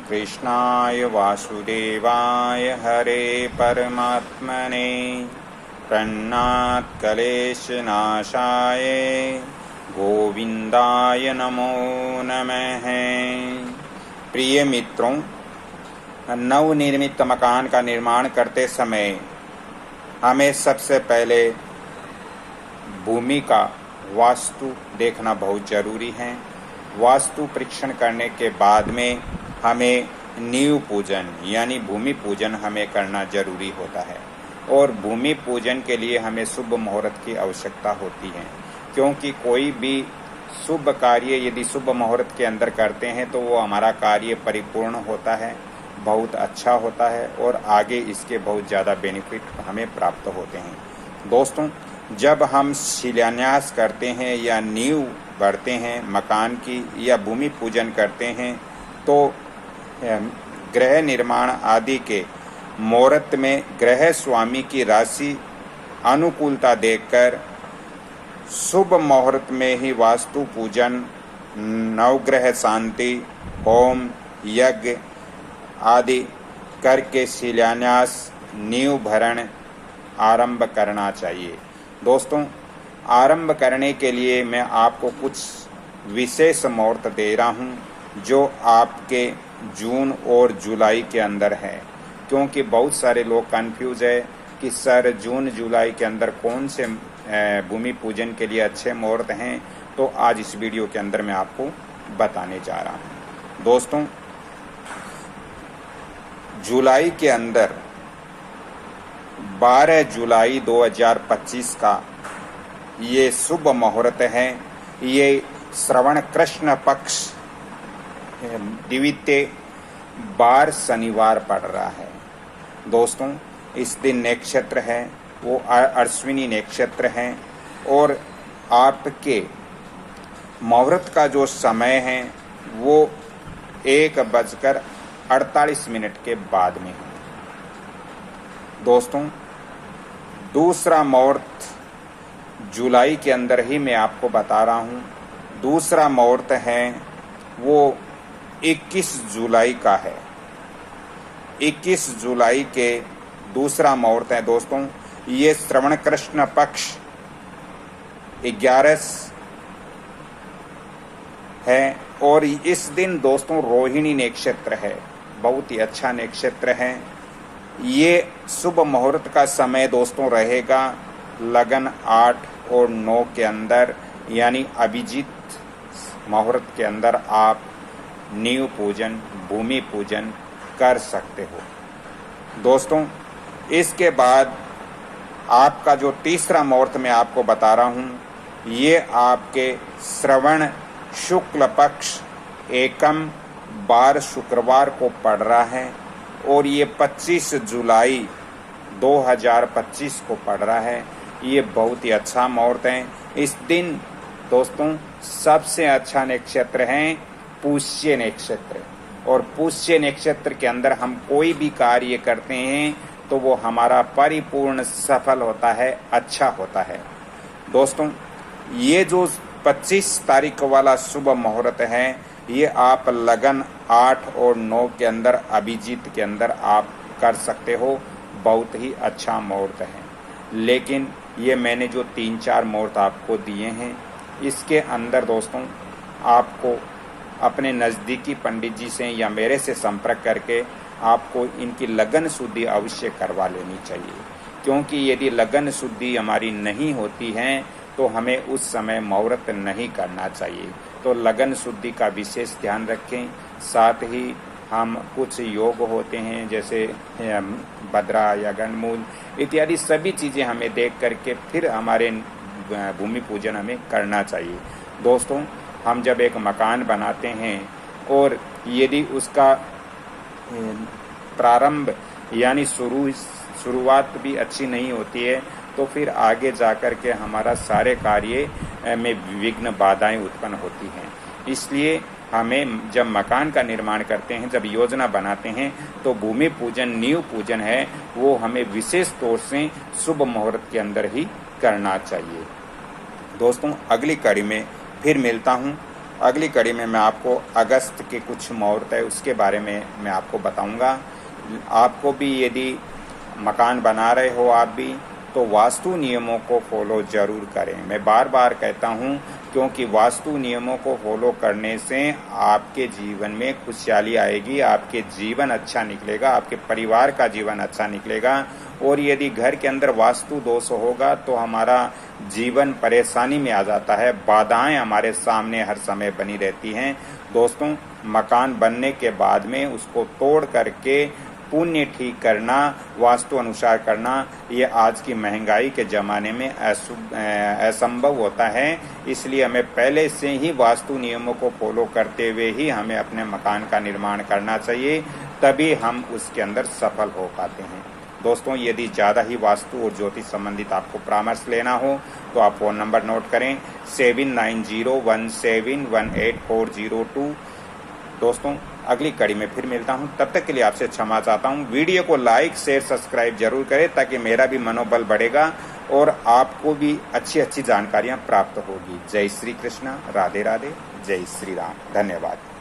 कृष्णाय वासुदेवाय हरे परमात्मने प्रणनात् क्लेशनाशाय गोविंदाय नमो नमः। प्रिय मित्रों, नवनिर्मित मकान का निर्माण करते समय हमें सबसे पहले भूमि का वास्तु देखना बहुत जरूरी है। वास्तु परीक्षण करने के बाद में हमें नींव पूजन यानी भूमि पूजन हमें करना जरूरी होता है। और भूमि पूजन के लिए हमें शुभ मुहूर्त की आवश्यकता होती है, क्योंकि कोई भी शुभ कार्य यदि शुभ मुहूर्त के अंदर करते हैं तो वो हमारा कार्य परिपूर्ण होता है, बहुत अच्छा होता है और आगे इसके बहुत ज़्यादा बेनिफिट हमें प्राप्त होते हैं। दोस्तों, जब हम शिलान्यास करते हैं या नींव गढ़ते हैं मकान की या भूमि पूजन करते हैं तो गृह निर्माण आदि के मुहूर्त में गृह स्वामी की राशि अनुकूलता देखकर शुभ मुहूर्त में ही वास्तु पूजन, नवग्रह शांति, होम, यज्ञ आदि करके शिलान्यास नींव भरण आरंभ करना चाहिए। दोस्तों, आरंभ करने के लिए मैं आपको कुछ विशेष मुहूर्त दे रहा हूं जो आपके जून और जुलाई के अंदर है, क्योंकि बहुत सारे लोग कंफ्यूज है कि सर जून जुलाई के अंदर कौन से भूमि पूजन के लिए अच्छे मुहूर्त हैं। तो आज इस वीडियो के अंदर मैं आपको बताने जा रहा हूं। दोस्तों, जुलाई के अंदर 12 जुलाई 2025 का ये शुभ मुहूर्त है। ये श्रवण कृष्ण पक्ष द्वितीय बार शनिवार पड़ रहा है। दोस्तों, इस दिन नक्षत्र है वो अश्विनी नक्षत्र है और आपके मुहूर्त का जो समय है वो 1:48 के बाद में है। दोस्तों, दूसरा मुहूर्त जुलाई के अंदर ही मैं आपको बता रहा हूँ। दूसरा मुहूर्त है वो 21 जुलाई का है। 21 जुलाई के दूसरा मुहूर्त है। दोस्तों, ये श्रवण कृष्ण पक्ष 11 है और इस दिन दोस्तों रोहिणी नक्षत्र है, बहुत ही अच्छा नक्षत्र है। ये शुभ मुहूर्त का समय दोस्तों रहेगा लगन 8 और 9 के अंदर, यानी अभिजीत मुहूर्त के अंदर आप नींव पूजन, भूमि पूजन कर सकते हो। दोस्तों, इसके बाद आपका जो तीसरा मुहूर्त मैं आपको बता रहा हूँ, ये आपके श्रवण शुक्ल पक्ष एकम बार शुक्रवार को पड़ रहा है और ये 25 जुलाई 2025 को पड़ रहा है। ये बहुत ही अच्छा मुहूर्त है। इस दिन दोस्तों सबसे अच्छा नक्षत्र है पुष्य नक्षत्र, और पुष्य नक्षत्र के अंदर हम कोई भी कार्य करते हैं तो वो हमारा परिपूर्ण सफल होता है, अच्छा होता है। दोस्तों, ये जो 25 तारीख वाला शुभ मुहूर्त है ये आप लगन 8 और 9 के अंदर अभिजीत के अंदर आप कर सकते हो, बहुत ही अच्छा मुहूर्त है। लेकिन ये मैंने जो 3-4 मुहूर्त आपको दिए हैं इसके अंदर दोस्तों आपको अपने नज़दीकी पंडित जी से या मेरे से संपर्क करके आपको इनकी लगन शुद्धि अवश्य करवा लेनी चाहिए, क्योंकि यदि लगन शुद्धि हमारी नहीं होती है तो हमें उस समय मुहूर्त नहीं करना चाहिए। तो लगन शुद्धि का विशेष ध्यान रखें। साथ ही हम कुछ योग होते हैं जैसे भद्रा या गणमूल इत्यादि सभी चीज़ें हमें देख करके फिर हमारे भूमि पूजन हमें करना चाहिए। दोस्तों, हम जब एक मकान बनाते हैं और यदि उसका प्रारंभ यानी शुरुआत भी अच्छी नहीं होती है तो फिर आगे जाकर के हमारा सारे कार्य में विघ्न बाधाएं उत्पन्न होती हैं। इसलिए हमें जब मकान का निर्माण करते हैं, जब योजना बनाते हैं तो भूमि पूजन, नींव पूजन है वो हमें विशेष तौर से शुभ मुहूर्त के अंदर ही करना चाहिए। दोस्तों, अगली कड़ी में फिर मिलता हूँ। अगली कड़ी में मैं आपको अगस्त के कुछ मुहूर्त है उसके बारे में मैं आपको बताऊंगा। आपको भी यदि मकान बना रहे हो आप भी, तो वास्तु नियमों को फॉलो जरूर करें। मैं बार बार कहता हूं, क्योंकि वास्तु नियमों को फॉलो करने से आपके जीवन में खुशहाली आएगी, आपके जीवन अच्छा निकलेगा, आपके परिवार का जीवन अच्छा निकलेगा। और यदि घर के अंदर वास्तु दोष होगा तो हमारा जीवन परेशानी में आ जाता है, बाधाएं हमारे सामने हर समय बनी रहती हैं। दोस्तों, मकान बनने के बाद में उसको तोड़ करके पुण्य ठीक करना, वास्तु अनुसार करना, ये आज की महंगाई के ज़माने में असंभव होता है। इसलिए हमें पहले से ही वास्तु नियमों को फॉलो करते हुए ही हमें अपने मकान का निर्माण करना चाहिए, तभी हम उसके अंदर सफल हो पाते हैं। दोस्तों, यदि ज़्यादा ही वास्तु और ज्योतिष संबंधित आपको परामर्श लेना हो तो आप फ़ोन नंबर नोट करें 7901718402। दोस्तों, अगली कड़ी में फिर मिलता हूं, तब तक के लिए आपसे क्षमा चाहता हूं। वीडियो को लाइक शेयर सब्सक्राइब जरूर करें ताकि मेरा भी मनोबल बढ़ेगा और आपको भी अच्छी अच्छी जानकारियां प्राप्त होगी। जय श्री कृष्ण, राधे राधे, जय श्री राम, धन्यवाद।